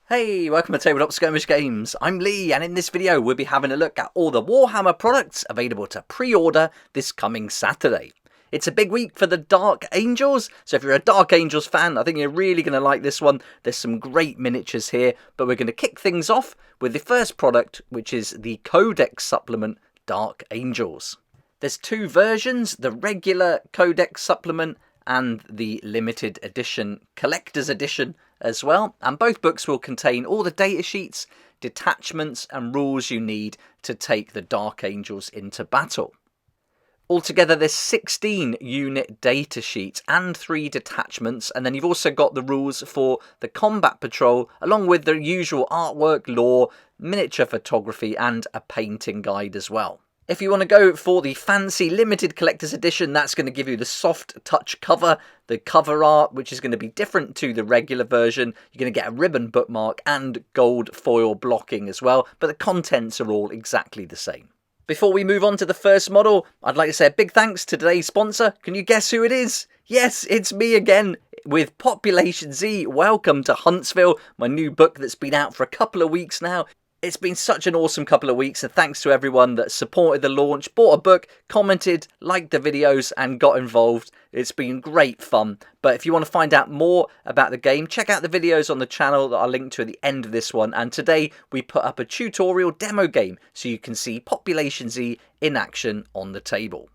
Hey, welcome to Tabletop Skirmish Games. I'm Lee, and in this video we'll be having a look at all the Warhammer products available to pre-order this coming Saturday. It's a big week for the Dark Angels, so if you're a Dark Angels fan, I think you're really going to like this one. There's some great miniatures here, but we're going to kick things off with the first product, which is the Codex Supplement Dark Angels. There's two versions, the regular Codex Supplement and the limited edition collector's edition as well, and both books will contain all the data sheets, detachments and rules you need to take the Dark Angels into battle. Altogether there's 16 unit data sheets and 3 detachments, and then you've also got the rules for the combat patrol along with the usual artwork, lore, miniature photography and a painting guide as well. If you want to go for the fancy limited collector's edition, that's going to give you the soft touch cover, the cover art, which is going to be different to the regular version. You're going to get a ribbon bookmark and gold foil blocking as well, but the contents are all exactly the same. Before we move on to the first model, I'd like to say a big thanks to today's sponsor. Can you guess who it is? Yes, it's me again with Population Z. Welcome to Huntsville, my new book that's been out for a couple of weeks now. It's been such an awesome couple of weeks, and thanks to everyone that supported the launch, bought a book, commented, liked the videos and got involved. It's been great fun. But if you want to find out more about the game, check out the videos on the channel that I'll link to at the end of this one. And today we put up a tutorial demo game so you can see Population Z in action on the table.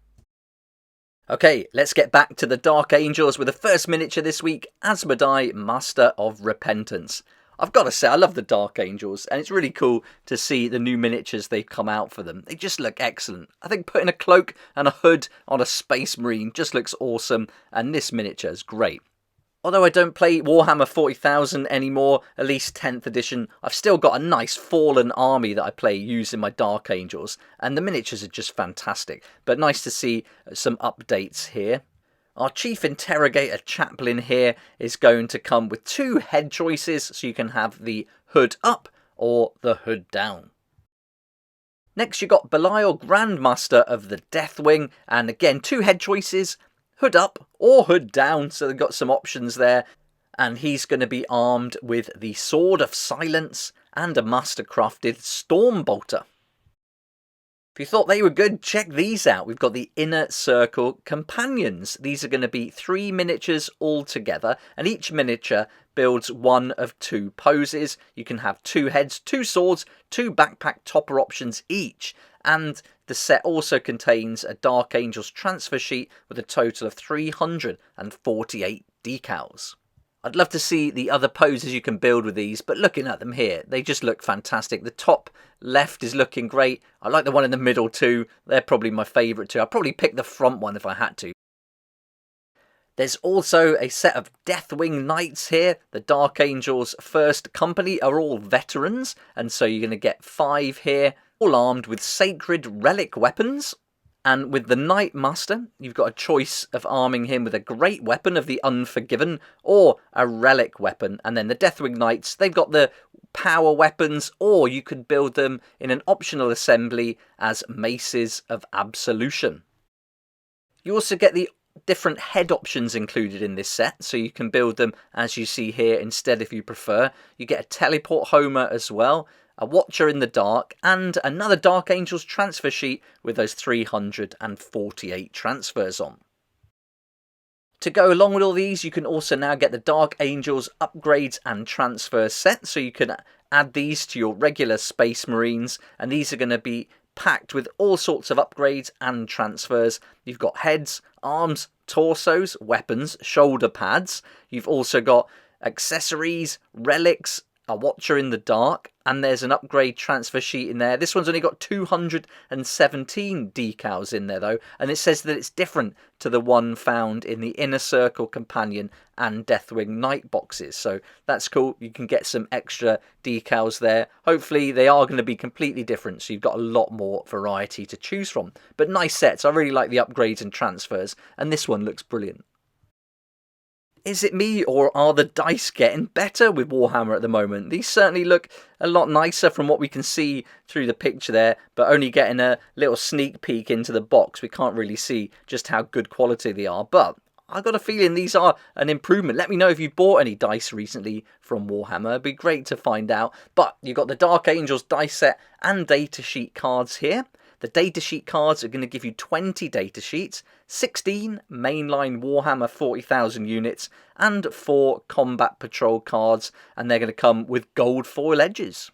Okay, let's get back to the Dark Angels with the first miniature this week, Asmodai, Master of Repentance. I've got to say, I love the Dark Angels, and it's really cool to see the new miniatures they've come out for them. They just look excellent. I think putting a cloak and a hood on a Space Marine just looks awesome, and this miniature is great. Although I don't play Warhammer 40,000 anymore, at least 10th edition, I've still got a nice fallen army that I play using my Dark Angels, and the miniatures are just fantastic. But nice to see some updates here. Our Chief Interrogator Chaplain here is going to come with 2 head choices, so you can have the hood up or the hood down. Next you got Belial, Grandmaster of the Deathwing, and again 2 head choices, hood up or hood down, so they've got some options there. And he's going to be armed with the Sword of Silence and a mastercrafted Stormbolter. If you thought they were good, check these out. We've got the Inner Circle Companions. These are going to be 3 miniatures all together, and each miniature builds one of 2 poses. You can have 2 heads, 2 swords, 2 backpack topper options each. And the set also contains a Dark Angels transfer sheet with a total of 348 decals. I'd love to see the other poses you can build with these, but looking at them here, they just look fantastic. The top left is looking great. I like the one in the middle too. They're probably my favourite too. I'd probably pick the front one if I had to. There's also a set of Deathwing Knights here. The Dark Angels First Company are all veterans, and so you're going to get 5 here, all armed with sacred relic weapons. And with the Knight Master, you've got a choice of arming him with a great weapon of the Unforgiven or a relic weapon. And then the Deathwing Knights, they've got the power weapons, or you could build them in an optional assembly as Maces of Absolution. You also get the different head options included in this set, so you can build them as you see here instead if you prefer. You get a Teleport Homer as well, a Watcher in the Dark, and another Dark Angels transfer sheet with those 348 transfers on. To go along with all these, you can also now get the Dark Angels upgrades and transfer set, so you can add these to your regular Space Marines, and these are going to be packed with all sorts of upgrades and transfers. You've got heads, arms, torsos, weapons, shoulder pads. You've also got accessories, relics, a Watcher in the Dark, and there's an upgrade transfer sheet in there. This one's only got 217 decals in there though, and it says that it's different to the one found in the Inner Circle Companion and Deathwing Knight boxes, so that's cool. You can get some extra decals there. Hopefully they are going to be completely different, so you've got a lot more variety to choose from. But nice sets. I really like the upgrades and transfers, and this one looks brilliant. Is it me, or are the dice getting better with Warhammer at the moment? These certainly look a lot nicer from what we can see through the picture there, but only getting a little sneak peek into the box, we can't really see just how good quality they are. But I've got a feeling these are an improvement. Let me know if you've bought any dice recently from Warhammer. It'd be great to find out. But you've got the Dark Angels dice set and datasheet cards here. The datasheet cards are going to give you 20 datasheets, 16 mainline Warhammer 40,000 units, and 4 combat patrol cards, and they're going to come with gold foil edges.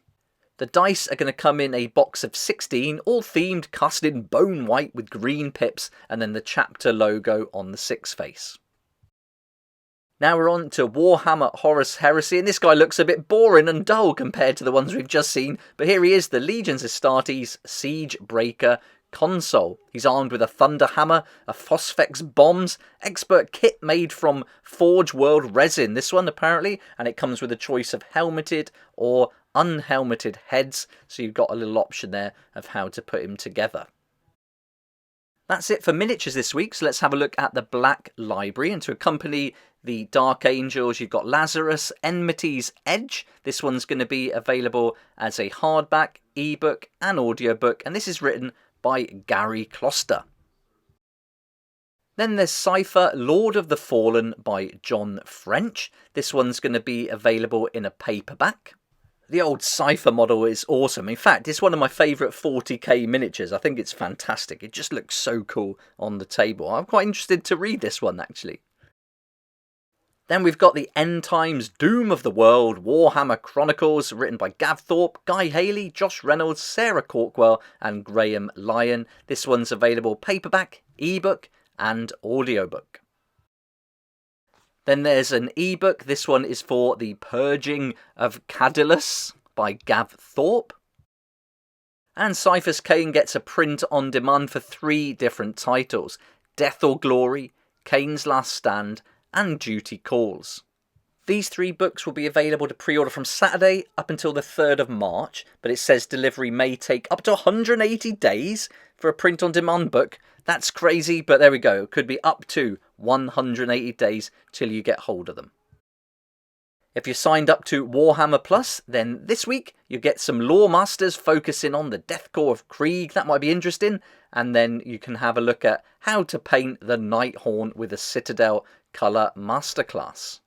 The dice are going to come in a box of 16, all themed, cast in bone white with green pips, and then the chapter logo on the 6 face. Now we're on to Warhammer Horus Heresy, and this guy looks a bit boring and dull compared to the ones we've just seen, but here he is, the Legions Astartes Siege Breaker console. He's armed with a Thunder Hammer, a Phosphex bombs, expert kit made from Forge World resin, this one apparently, and it comes with a choice of helmeted or unhelmeted heads, so you've got a little option there of how to put him together. That's it for miniatures this week, so let's have a look at the Black Library, and to accompany the Dark Angels, you've got Lazarus, Enmity's Edge. This one's going to be available as a hardback, ebook and audiobook, and this is written by Gary Kloster. Then there's Cypher, Lord of the Fallen by John French. This one's going to be available in a paperback. The old Cypher model is awesome. In fact, it's one of my favourite 40k miniatures. I think it's fantastic. It just looks so cool on the table. I'm quite interested to read this one, actually. Then we've got the End Times Doom of the World Warhammer Chronicles, written by Gav Thorpe, Guy Haley, Josh Reynolds, Sarah Corkwell and Graham Lyon. This one's available paperback, ebook and audiobook. Then there's an ebook. This one is for The Purging of Cadillus by Gav Thorpe. And Cyphers Kane gets a print on demand for 3 different titles: Death or Glory, Kane's Last Stand and Duty Calls. These 3 books will be available to pre-order from Saturday up until the 3rd of March, but it says delivery may take up to 180 days for a print-on-demand book. That's crazy, but there we go. It could be up to 180 days till you get hold of them. If you're signed up to Warhammer Plus, then this week you get some Lore Masters focusing on the Deathcore of Krieg. That might be interesting. And then you can have a look at how to paint the Nighthorn with a Citadel colour masterclass.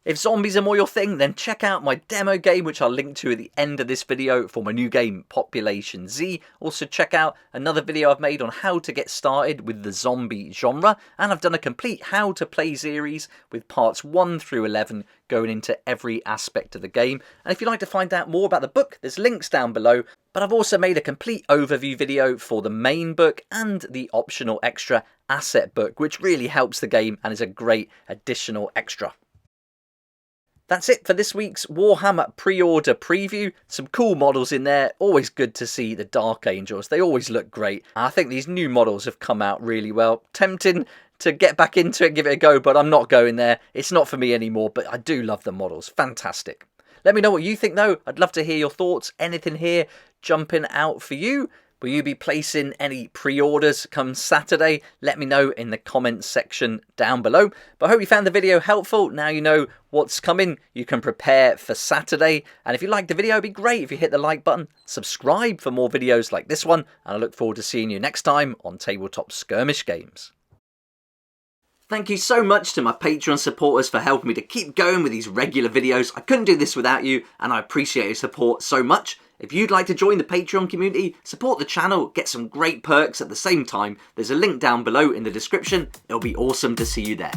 If zombies are more your thing, then check out my demo game, which I'll link to at the end of this video for my new game, Population Z. Also check out another video I've made on how to get started with the zombie genre, and I've done a complete how to play series with parts 1 through 11 going into every aspect of the game. And if you'd like to find out more about the book, there's links down below, but I've also made a complete overview video for the main book and the optional extra asset book, which really helps the game and is a great additional extra. That's it for this week's Warhammer Preorder preview. Some cool models in there. Always good to see the Dark Angels. They always look great. I think these new models have come out really well. Tempting to get back into it and give it a go, but I'm not going there. It's not for me anymore, but I do love the models. Fantastic. Let me know what you think though. I'd love to hear your thoughts. Anything here jumping out for you? Will you be placing any pre-orders come Saturday? Let me know in the comments section down below. But I hope you found the video helpful. Now you know what's coming. You can prepare for Saturday. And if you liked the video, it'd be great if you hit the like button. Subscribe for more videos like this one. And I look forward to seeing you next time on Tabletop Skirmish Games. Thank you so much to my Patreon supporters for helping me to keep going with these regular videos. I couldn't do this without you, and I appreciate your support so much. If you'd like to join the Patreon community, support the channel, get some great perks at the same time, there's a link down below in the description. It'll be awesome to see you there.